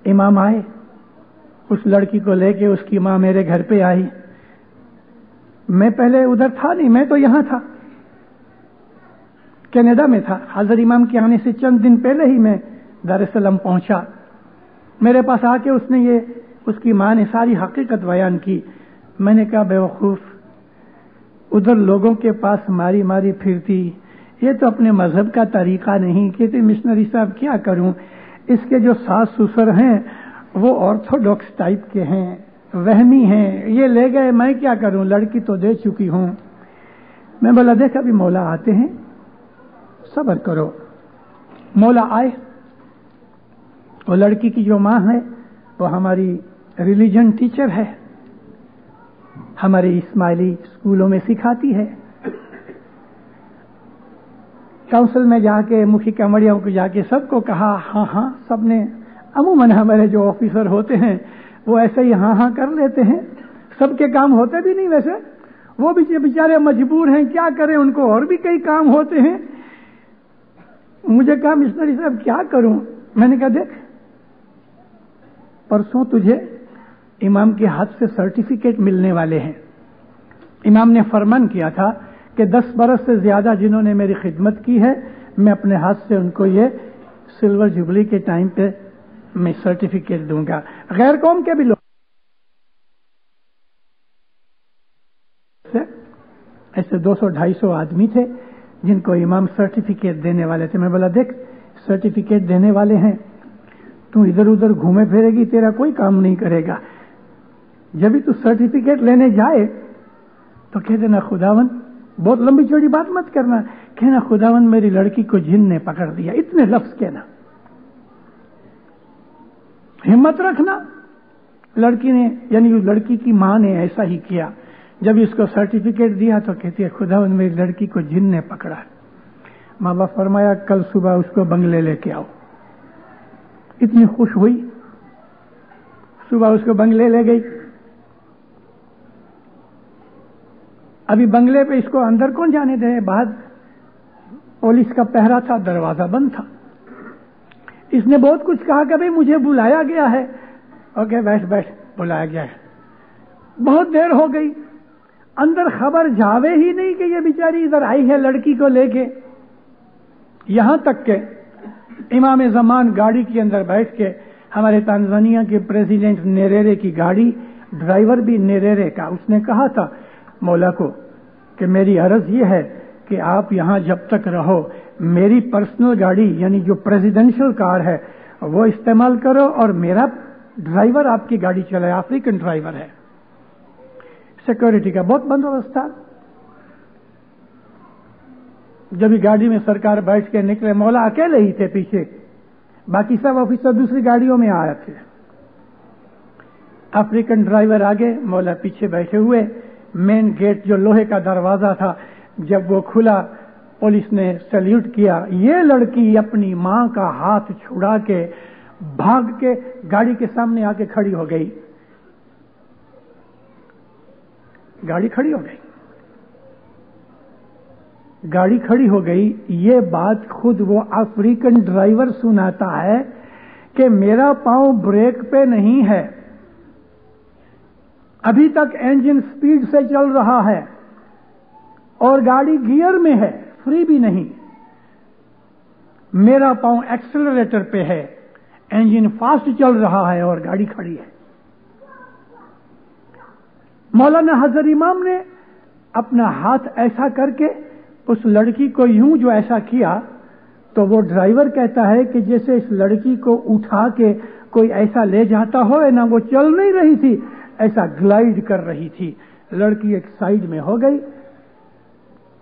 امام آئے، اس لڑکی کو لے کے، اس کی ماں میرے گھر پہ آئی۔ میں پہلے ادھر تھا نہیں، میں تو یہاں تھا، کینیڈا میں تھا۔ حضرت امام کے آنے سے چند دن پہلے ہی میں دار السلام پہنچا۔ میرے پاس آ کے اس کی ماں نے ساری حقیقت بیان کی۔ میں نے کہا بیوقوف، ادھر لوگوں کے پاس ماری ماری پھرتی، یہ تو اپنے مذہب کا طریقہ نہیں۔ کہتے مشنری صاحب کیا کروں، اس کے جو ساس سسر ہیں وہ آرتھوڈاکس ٹائپ کے ہیں، وہمی ہیں، یہ لے گئے، میں کیا کروں، لڑکی تو دے چکی ہوں۔ میں بولا دیکھ ابھی مولا آتے ہیں، صبر کرو۔ مولا آئے، وہ لڑکی کی جو ماں ہے وہ ہماری ریلیجن ٹیچر ہے، ہماری اسماعیلی اسکولوں میں سکھاتی ہے۔ کونسل میں جا کے، مکھی کمڑیوں کو جا کے سب کو کہا ہاں ہاں، سب نے عموماً ہمارے جو آفیسر ہوتے ہیں وہ ایسے ہی ہاں ہاں کر لیتے ہیں، سب کے کام ہوتے بھی نہیں، ویسے وہ بھی بیچارے مجبور ہیں، کیا کریں، ان کو اور بھی کئی کام ہوتے ہیں۔ مجھے کہا مشنری صاحب کیا کروں؟ میں نے کہا دیکھ، پرسوں تجھے امام کے ہاتھ سے سرٹیفکیٹ ملنے والے ہیں۔ امام نے فرمان کیا تھا کہ 10 برس سے زیادہ جنہوں نے میری خدمت کی ہے، میں اپنے ہاتھ سے ان کو یہ سلور جوبلی کے ٹائم پہ میں سرٹیفکیٹ دوں گا۔ غیر قوم کے بھی لوگ ایسے 200-250 آدمی تھے جن کو امام سرٹیفکیٹ دینے والے تھے۔ میں بولا دیکھ، سرٹیفکیٹ دینے والے ہیں، تو ادھر ادھر گھومے پھرے گی، تیرا کوئی کام نہیں کرے گا۔ جب بھی تو سرٹیفکیٹ لینے جائے تو کہہ دینا خداون، بہت لمبی چوڑی بات مت کرنا، کہنا خداون میری لڑکی کو جن نے پکڑ دیا، اتنے لفظ کہنا، ہمت رکھنا۔ لڑکی نے یعنی لڑکی کی ماں نے ایسا ہی کیا۔ جب اس کو سرٹیفکیٹ دیا تو کہتی ہے خداوند میری لڑکی کو جن نے پکڑا ہے۔ ماں باپ فرمایا کل صبح اس کو بنگلے لے کے آؤ۔ اتنی خوش ہوئی، صبح اس کو بنگلے لے گئی۔ ابھی بنگلے پہ اس کو اندر کون جانے دے، باہر پولیس کا پہرا تھا، دروازہ بند تھا۔ اس نے بہت کچھ کہا کہ بھائی مجھے بلایا گیا ہے۔ اوکے بیٹھ بیٹھ، بلایا گیا ہے۔ بہت دیر ہو گئی، اندر خبر جاوے ہی نہیں کہ یہ بیچاری ادھر آئی ہے لڑکی کو لے کے۔ یہاں تک کہ امام زمان گاڑی کے اندر بیٹھ کے، ہمارے تنزانیہ کے پریزیڈنٹ نیریرے کی گاڑی، ڈرائیور بھی نیریرے کا، اس نے کہا تھا مولا کو کہ میری عرض یہ ہے کہ آپ یہاں جب تک رہو، میری پرسنل گاڑی یعنی جو پریزیڈنشل کار ہے وہ استعمال کرو، اور میرا ڈرائیور آپ کی گاڑی چلائے، افریقن ڈرائیور ہے۔ سیکورٹی کا بہت بندوبست تھا۔ جب گاڑی میں سرکار بیٹھ کے نکلے، مولا اکیلے ہی تھے پیچھے، باقی سب آفیسر دوسری گاڑیوں میں آئے تھے۔ افریقن ڈرائیور آگے، مولا پیچھے بیٹھے ہوئے۔ مین گیٹ جو لوہے کا دروازہ تھا جب وہ کھلا، پولیس نے سیلیوٹ کیا۔ یہ لڑکی اپنی ماں کا ہاتھ چھڑا کے بھاگ کے گاڑی کے سامنے آ کے کھڑی ہو گئی۔ گاڑی کھڑی ہو گئی۔ گاڑی کھڑی ہو گئی. یہ بات خود وہ افریقن ڈرائیور سناتا ہے کہ میرا پاؤں بریک پہ نہیں ہے, ابھی تک انجن سپیڈ سے چل رہا ہے اور گاڑی گیئر میں ہے, فری بھی نہیں. میرا پاؤں ایکسلریٹر پہ ہے, انجن فاسٹ چل رہا ہے اور گاڑی کھڑی ہے. مولانا حضرت امام نے اپنا ہاتھ ایسا کر کے اس لڑکی کو یوں جو ایسا کیا تو وہ ڈرائیور کہتا ہے کہ جیسے اس لڑکی کو اٹھا کے کوئی ایسا لے جاتا ہو نا, وہ چل نہیں رہی تھی, ایسا گلائیڈ کر رہی تھی. لڑکی ایک سائیڈ میں ہو گئی,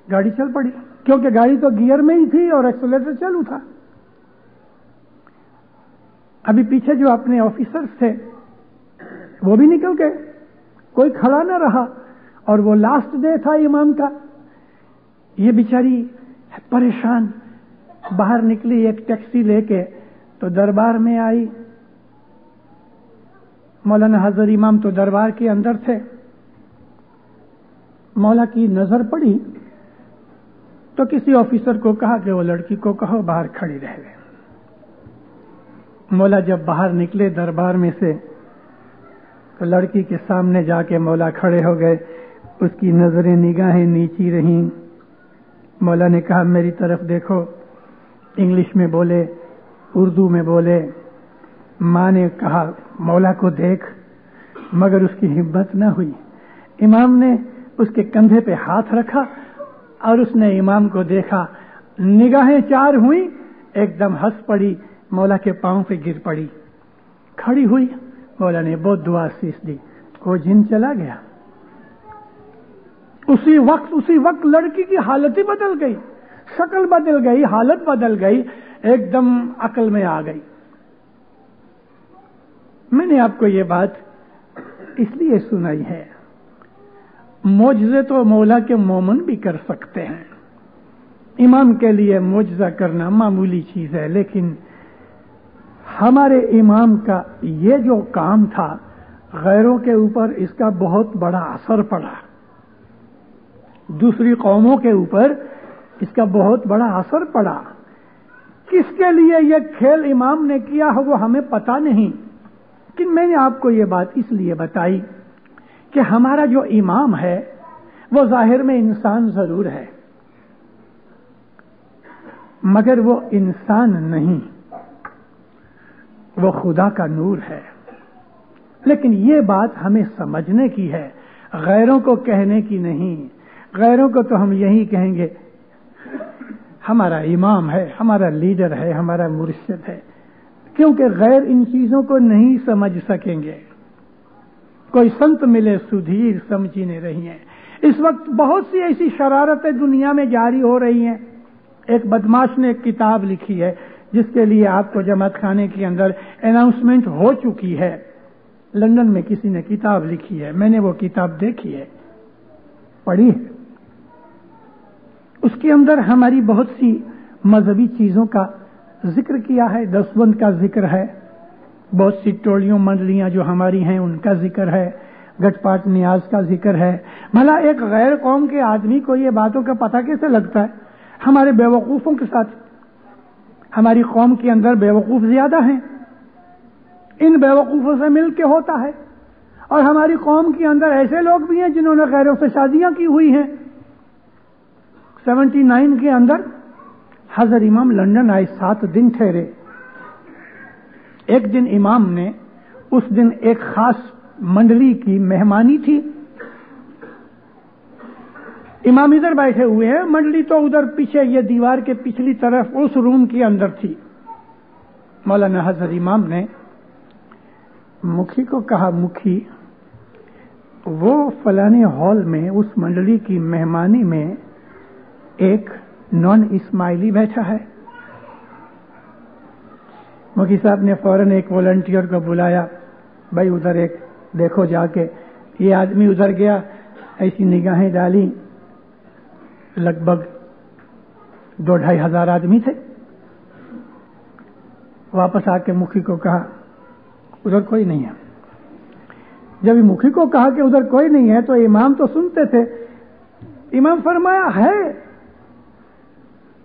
گاڑی چل پڑی, کیونکہ گاڑی تو گیئر میں ہی تھی اور ایکسلریٹر چالو تھا. ابھی پیچھے جو اپنے آفیسرز تھے وہ بھی نکل گئے, کوئی کھڑا نہ رہا, اور وہ لاسٹ ڈے تھا امام کا. یہ بیچاری پریشان باہر نکلی ایک ٹیکسی لے کے تو دربار میں آئی. مولانا حضرت امام تو دربار کے اندر تھے. مولا کی نظر پڑی تو کسی آفیسر کو کہا کہ وہ لڑکی کو کہو باہر کھڑی رہ گئے. مولا جب باہر نکلے دربار میں سے تو لڑکی کے سامنے جا کے مولا کھڑے ہو گئے. اس کی نظریں نگاہیں نیچی رہیں. مولا نے کہا میری طرف دیکھو. انگلش میں بولے, اردو میں بولے. ماں نے کہا مولا کو دیکھ, مگر اس کی ہمت نہ ہوئی. امام نے اس کے کندھے پہ ہاتھ رکھا اور اس نے امام کو دیکھا. نگاہیں چار ہوئیں, ایک دم ہنس پڑی, مولا کے پاؤں پہ گر پڑی, کھڑی ہوئی. مولا نے بہت دعا سیس دی, وہ جن چلا گیا. اسی وقت لڑکی کی حالت ہی بدل گئی, شکل بدل گئی, حالت بدل گئی, ایک دم عقل میں آ گئی. میں نے آپ کو یہ بات اس لیے سنائی ہے, معجزے تو مولا کے مومن بھی کر سکتے ہیں. امام کے لیے معجزہ کرنا معمولی چیز ہے, لیکن ہمارے امام کا یہ جو کام تھا غیروں کے اوپر اس کا بہت بڑا اثر پڑا. دوسری قوموں کے اوپر اس کا بہت بڑا اثر پڑا. کس کے لیے یہ کھیل امام نے کیا ہے وہ ہمیں پتا نہیں, لیکن میں نے آپ کو یہ بات اس لیے بتائی کہ ہمارا جو امام ہے وہ ظاہر میں انسان ضرور ہے, مگر وہ انسان نہیں, وہ خدا کا نور ہے. لیکن یہ بات ہمیں سمجھنے کی ہے, غیروں کو کہنے کی نہیں. غیروں کو تو ہم یہی کہیں گے ہمارا امام ہے, ہمارا لیڈر ہے, ہمارا مرشد ہے, کیونکہ غیر ان چیزوں کو نہیں سمجھ سکیں گے. کوئی سنت ملے سدھیر سمجھی نہیں رہی ہیں. اس وقت بہت سی ایسی شرارتیں دنیا میں جاری ہو رہی ہیں. ایک بدماش نے ایک کتاب لکھی ہے جس کے لیے آپ کو جماعت خانے کے اندر اناؤنسمنٹ ہو چکی ہے. لندن میں کسی نے کتاب لکھی ہے, میں نے وہ کتاب دیکھی ہے, پڑھی ہے. اس کے اندر ہماری بہت سی مذہبی چیزوں کا ذکر کیا ہے. دسوند کا ذکر ہے, بہت سی ٹولیوں منڈلیاں جو ہماری ہیں ان کا ذکر ہے, گٹ پاٹ نیاز کا ذکر ہے. بھلا ایک غیر قوم کے آدمی کو یہ باتوں کا پتہ کیسے لگتا ہے؟ ہمارے بیوقوفوں کے ساتھ. ہماری قوم کے اندر بیوقوف زیادہ ہیں, ان بیوقوفوں سے مل کے ہوتا ہے. اور ہماری قوم کے اندر ایسے لوگ بھی ہیں جنہوں نے غیروں سے شادیاں کی ہوئی ہیں. 79 کے اندر حضرت امام لندن آئے, 7 دن ٹھہرے. ایک دن امام نے اس دن ایک خاص منڈلی کی مہمانی تھی. امام ادھر بیٹھے ہوئے ہیں, منڈلی تو ادھر پیچھے یہ دیوار کے پچھلی طرف اس روم کے اندر تھی. مولانا حضرت امام نے مکھی کو کہا, مکھی وہ فلانے ہال میں اس منڈلی کی مہمانی میں ایک نان اسماعیلی بیٹھا ہے. مکھی صاحب نے فوراً ایک والنٹیئر کو بلایا, بھائی ادھر ایک دیکھو جا کے. یہ آدمی ادھر گیا, ایسی نگاہیں ڈالی, لگ بھگ 2-2.5 ہزار آدمی تھے. واپس آ کے مکھی کو کہا ادھر کوئی نہیں ہے. جب مکھی کو کہا کہ ادھر کوئی نہیں ہے تو امام تو سنتے تھے. امام فرمایا ہے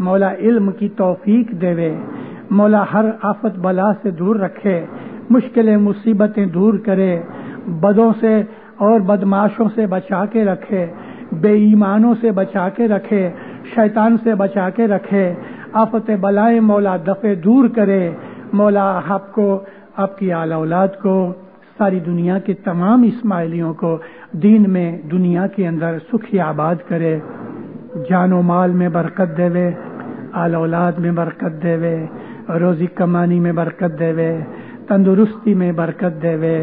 مولا علم کی توفیق دے، مولا ہر آفت بلا سے دور رکھے، مشکلیں مصیبتیں دور کرے، بدوں سے اور بدماشوں سے بچا کے رکھے، بے ایمانوں سے بچا کے رکھے، شیطان سے بچا کے رکھے، آفت بلائیں مولا دفع دور کرے، مولا آپ کو، آپ کی آل اولاد کو، ساری دنیا کے تمام اسماعیلیوں کو دین میں، دنیا کے اندر سکھی آباد کرے، جان و مال میں برکت دے، آل اولاد میں برکت دے، روزی کمانی میں برکت دے، تندرستی میں برکت دے،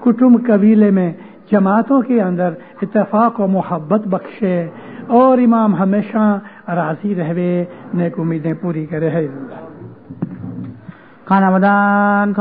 کٹمب قبیلے میں جماعتوں کے اندر اتفاق و محبت بخشے، اور امام ہمیشہ راضی رہے، نیک امیدیں پوری کرے۔ کھانا ودان